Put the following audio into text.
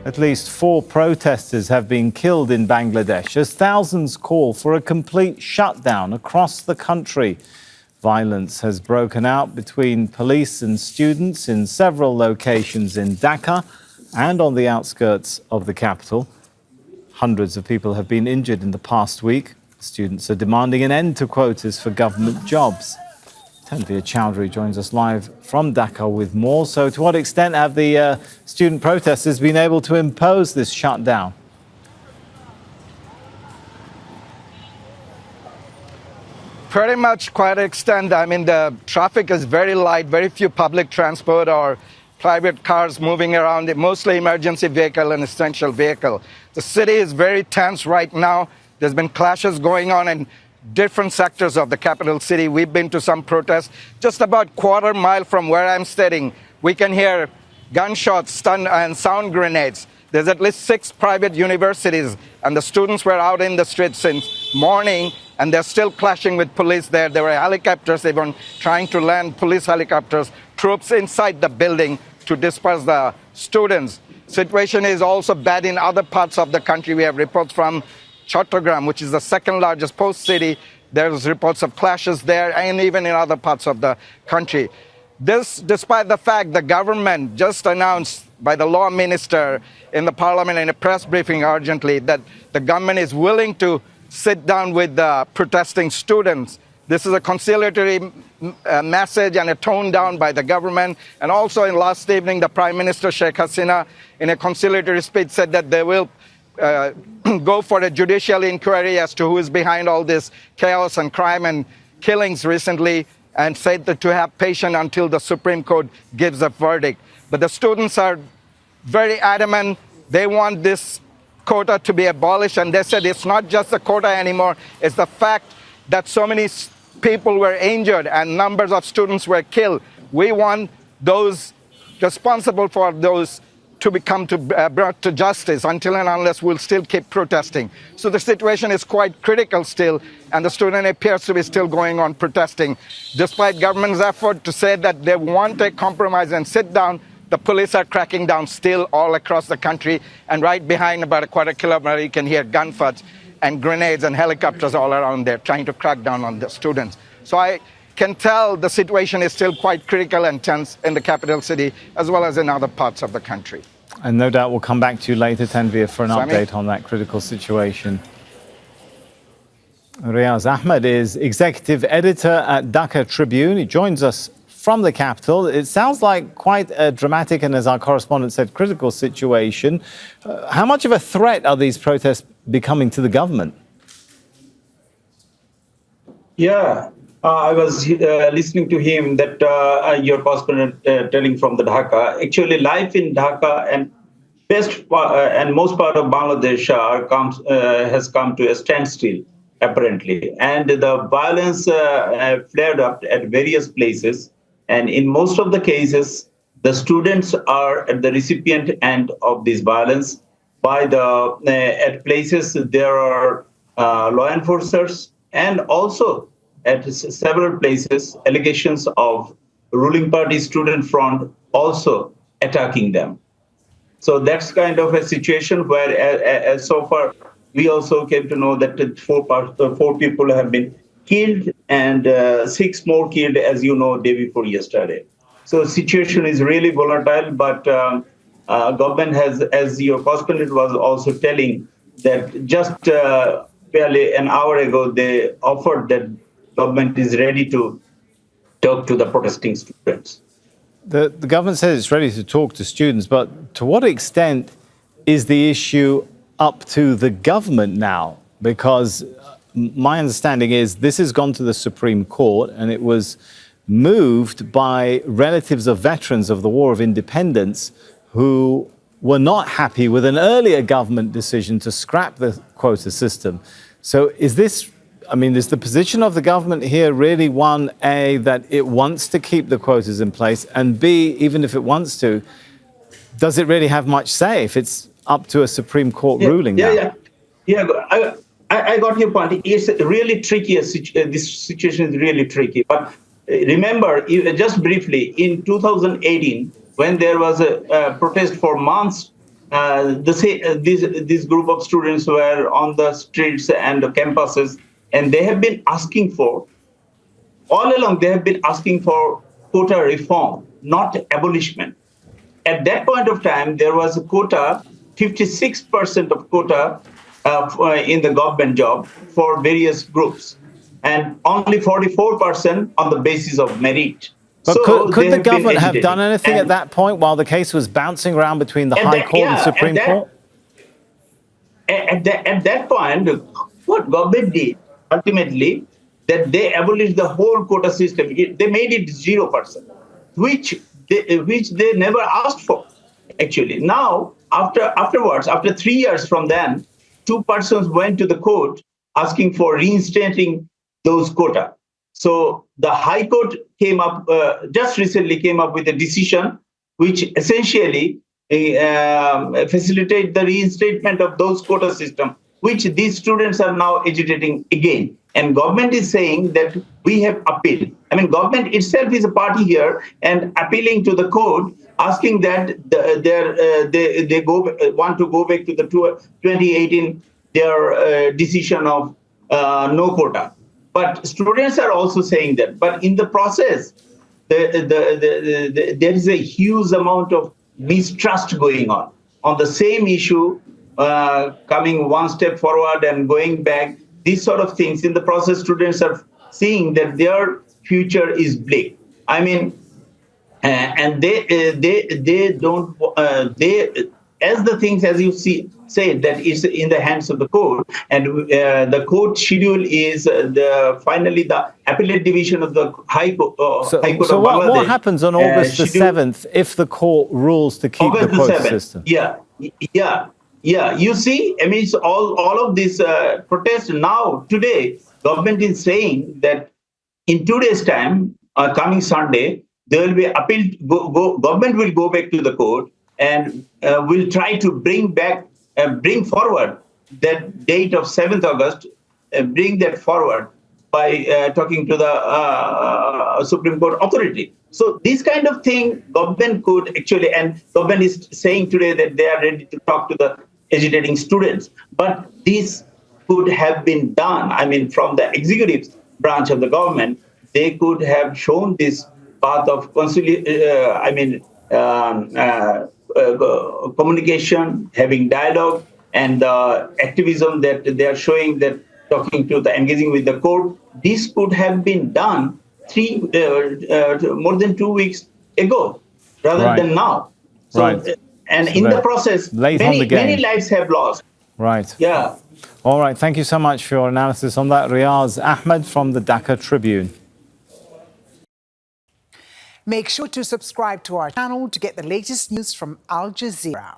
At least 4 protesters have been killed in Bangladesh as thousands call for a complete shutdown across the country. Violence has broken out between police and students in several locations in Dhaka and on the outskirts of the capital. Hundreds of people have been injured in the past week. Students are demanding an end to quotas for government jobs. Tanvir Chowdhury joins us live from Dhaka with more. So to what extent have the student protesters been able to impose this shutdown? Pretty much quite an extent. I mean, the traffic is very light, very few public transport or private cars moving around, mostly emergency vehicle and essential vehicle. The city is very tense right now. There's been clashes going on in different sectors of the capital city. We've been to some protests. Just about quarter mile from where I'm sitting, we can hear gunshots, stun and sound grenades. There's at least 6 private universities, and the students were out in the streets since morning, and they're still clashing with police there. There were helicopters, even trying to land police helicopters, troops inside the building to disperse the students. Situation is also bad in other parts of the country. We have reports from Chittagong, which is the second largest post city. There's reports of clashes there and even in other parts of the country. This, despite the fact the government just announced by the law minister in the parliament in a press briefing urgently that the government is willing to sit down with the protesting students. This is a conciliatory message and a tone down by the government. And also in last evening, the Prime Minister Sheikh Hasina in a conciliatory speech said that they will go for a judicial inquiry as to who is behind all this chaos and crime and killings recently, and said that to have patience until the Supreme Court gives a verdict. But the students are very adamant. They want this quota to be abolished, and they said it's not just the quota anymore, it's the fact that so many people were injured and numbers of students were killed. We want those responsible for those to become brought to justice. Until and unless, we'll still keep protesting. So the situation is quite critical still, and the student appears to be still going on protesting. Despite government's effort to say that they want a compromise and sit down, the police are cracking down still all across the country, and right behind about a quarter kilometer you can hear gunfights and grenades and helicopters all around there trying to crack down on the students. So I can tell the situation is still quite critical and tense in the capital city as well as in other parts of the country. And no doubt we'll come back to you later, Tanvir, for an update on that critical situation. Reaz Ahmad is executive editor at Dhaka Tribune. He joins us from the capital. It sounds like quite a dramatic and, as our correspondent said, critical situation. How much of a threat are these protests becoming to the government? Yeah. I was listening to him that your correspondent telling from the Dhaka. Actually, life in Dhaka and most part of Bangladesh has come to a standstill, apparently. And the violence flared up at various places. And in most of the cases, the students are at the recipient end of this violence. At places, there are law enforcers, and also at several places, allegations of ruling party student front also attacking them. So that's kind of a situation where, so far, we also came to know that 4 people have been killed and 6 more killed, as you know, day before yesterday. So the situation is really volatile, but government has, as your correspondent was also telling, that just barely an hour ago, they offered that government is ready to talk to the protesting students. The government says it's ready to talk to students, but to what extent is the issue up to the government now? Because my understanding is this has gone to the Supreme Court and it was moved by relatives of veterans of the War of Independence who were not happy with an earlier government decision to scrap the quota system. So is the position of the government here really, one, A, that it wants to keep the quotas in place, and B, even if it wants to, does it really have much say if it's up to a Supreme Court ruling now? I got your point. It's really tricky. This situation is really tricky. But remember, just briefly, in 2018, when there was a protest for months this group of students were on the streets and the campuses, and they have been asking for, all along, they have been asking for quota reform, not abolishment. At that point of time, there was a quota, 56% of quota in the government job for various groups, and only 44% on the basis of merit. But So could they the have been government have done agitating. anything at And that point while the case was bouncing around between the at High that, Court and yeah, Supreme Court? at that point, what government did ultimately, that they abolished the whole quota system. They made it 0%, which they never asked for. Actually, now afterwards, after 3 years from then, two persons went to the court asking for reinstating those quota. So the High Court came up just recently came up with a decision which essentially facilitate the reinstatement of those quota system, which these students are now agitating again. And government is saying that we have appealed. I mean, government itself is a party here and appealing to the court, asking that they want to go back to the 2018 their decision of no quota. But students are also saying that. But in the process, there is a huge amount of mistrust going on the same issue, coming one step forward and going back. These sort of things. In the process, students are seeing that their future is bleak. I mean, and they don't as the things as you see say that is in the hands of the court, and the court schedule is finally the appellate division of the High Court, High Court So of what Bangladesh. happens on August the 7th if the court rules to keep the quota system? Yeah. You see, I mean, it's all of this protest now. Today, government is saying that in 2 days' time, coming Sunday, there will be appeal. Government will go back to the court and will try to bring forward that date of 7th August, bring that forward by talking to the Supreme Court authority. So this kind of thing, government could actually, and government is saying today that they are ready to talk to the agitating students. But this could have been done. I mean, from the executive branch of the government, they could have shown this path of communication, having dialogue, and activism that they are showing, that talking to the engaging with the court. This could have been done more than 2 weeks ago, rather than now. So, and in the process, many lives have lost. Right. Yeah. All right. Thank you so much for your analysis on that, Reaz Ahmad from the Dhaka Tribune. Make sure to subscribe to our channel to get the latest news from Al Jazeera.